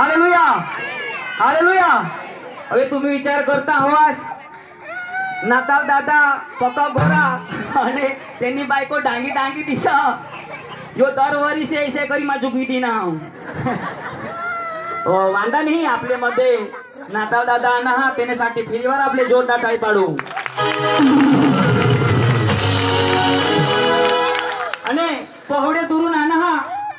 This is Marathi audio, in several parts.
Hallelujah hallelujah. હવે तुम्ही विचार करता होवास नाताल दादा पक्का गोरा અને તેની બાઈકો ડાંગી ડાંગી દિશા यो दर वर्षी ऐसे करी मा जुगवी ना ओ वांदा नाही आपले मध्ये नाताल दादा ना हा तेनेसाठी फिरीवर आपले जोरदार टाळी पाडू અને पहवडे दुरून आना हा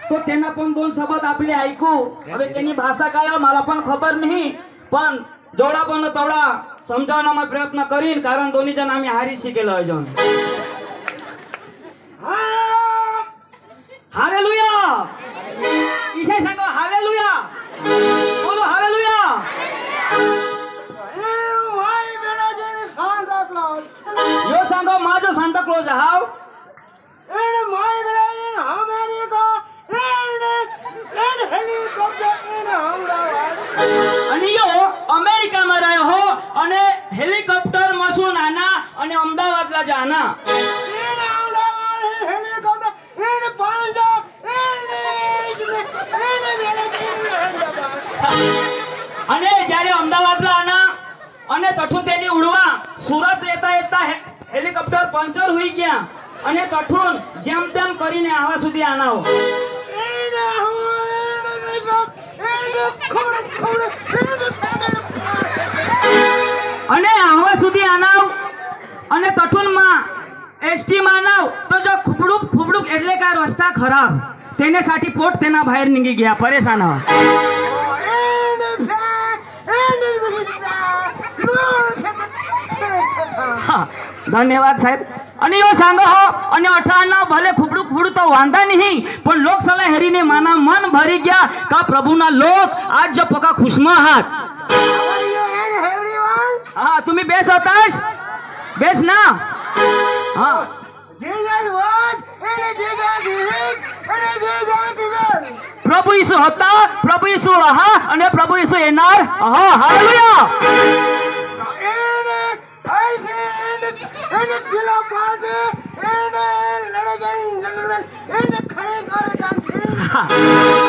तो त्यांना पण दोन शब्द आपले ऐकू। હવે તેની भाषा काय मला पण खबर नाही पण जेवढा पण तेवढा समजावण्याचा मी प्रयत्न करीन कारण दोन्ही जण आम्ही हारी शिकेलो अजून। हालेलुया ईशा सांगो हालेलुया बोलो हालेलुया। यो सांगो माझं सांता क्लॉज हाव અને યો અમેરિકામાં રહ્યો હો અને હેલિકોપ્ટર મસુન આના અને અમદાવાદલા જાના અને જ્યારે અમદાવાદલા આના અને તઠું તેની ઉડવા સુરત येता येता હેલિકોપ્ટર પંચર હોઈ ગયા અને તઠું જેમ તેમ કરીને આવા સુધી આનાઓ અને આવા સુધી આનાવ અને તઠુન માં એસટી માં આનાવ તો જો ખુબડુક ખુબડુક એટલે કે રસ્તા ખરાબ તેને साठी પોટ તેના બહાર નીકળી ગયા પરેશાન હવા। धन्यवाद साहेब। आणि यो सांगो हो आणि 98 भले खुबडू खुबडू तो वांदा नहीं पण लोकसला हेरीने माना मन भरी गया का प्रभुना लोक आज जो पका खुशमा हात। हाँ तुम्ही बेस होतास बेस ना हाँ प्रभु यीशु होता प्रभु यीशु आहा आणि प्रभु यीशु येणार आहा हालेलुया।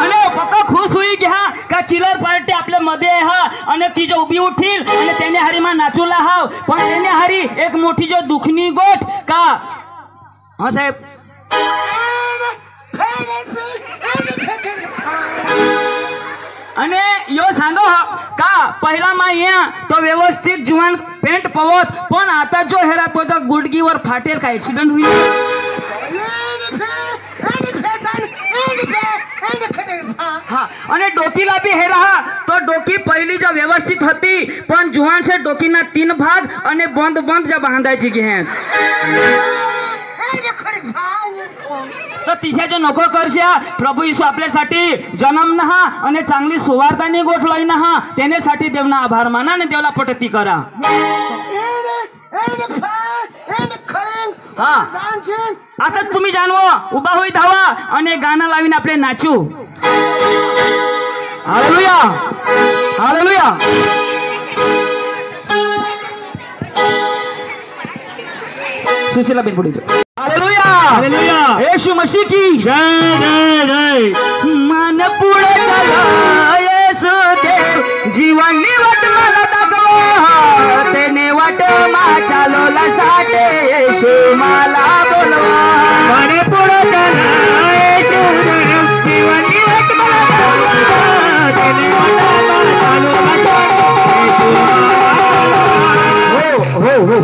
અને પક્કા ખુશ હોઈ ગયા का चिलर पार्टी आपल्या मध्ये हा आणि ती जो उभी उठील आणि त्याने हरीमा नाचूला हाव पण त्याने हरी एक मोठी जो दुखनी गोठ का हा साहेब आणि यो सांगो का पहिला माया तो व्यवस्थित जुवान पेंट पवत पण आता जो हेरा तो जो गुडगीवर फाटेल का ऍक्सिडेंट होईल। हाँ आणि डोकीला भी हे रहा तो डोकी पहिली जो व्यवस्थित होती पण जुवान से डोकीना 3 भाग आणि बंद बंद जो बांधायची घेन तो तिशाचे नको करशा प्रभु येशू आपल्यासाठी जन्म ना आणि चांगली सुवार्तानी गोठलोय ना हा त्यानेसाठी देवना आभार माना आणि देवला पटती करा। हाँ आता तुम्ही जानवो उभा होई धावा आणि गाणं लावीन आपले नाचू हालेलुया हालेलुया। सुशीला बिन पुढे हालेलुया हालेलुया येशू मसीह की जय जय जय। मन पुढे चला येशू देव जीवन निवट मला दाखवा तेने वाट मा चालवला साठे येशू मला बोलवा मन पुढे चला येशू देव जीवन निवट मला दाखवा तेने वाट मा चालवला साठे येशू हो हो हो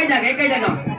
एकही जागा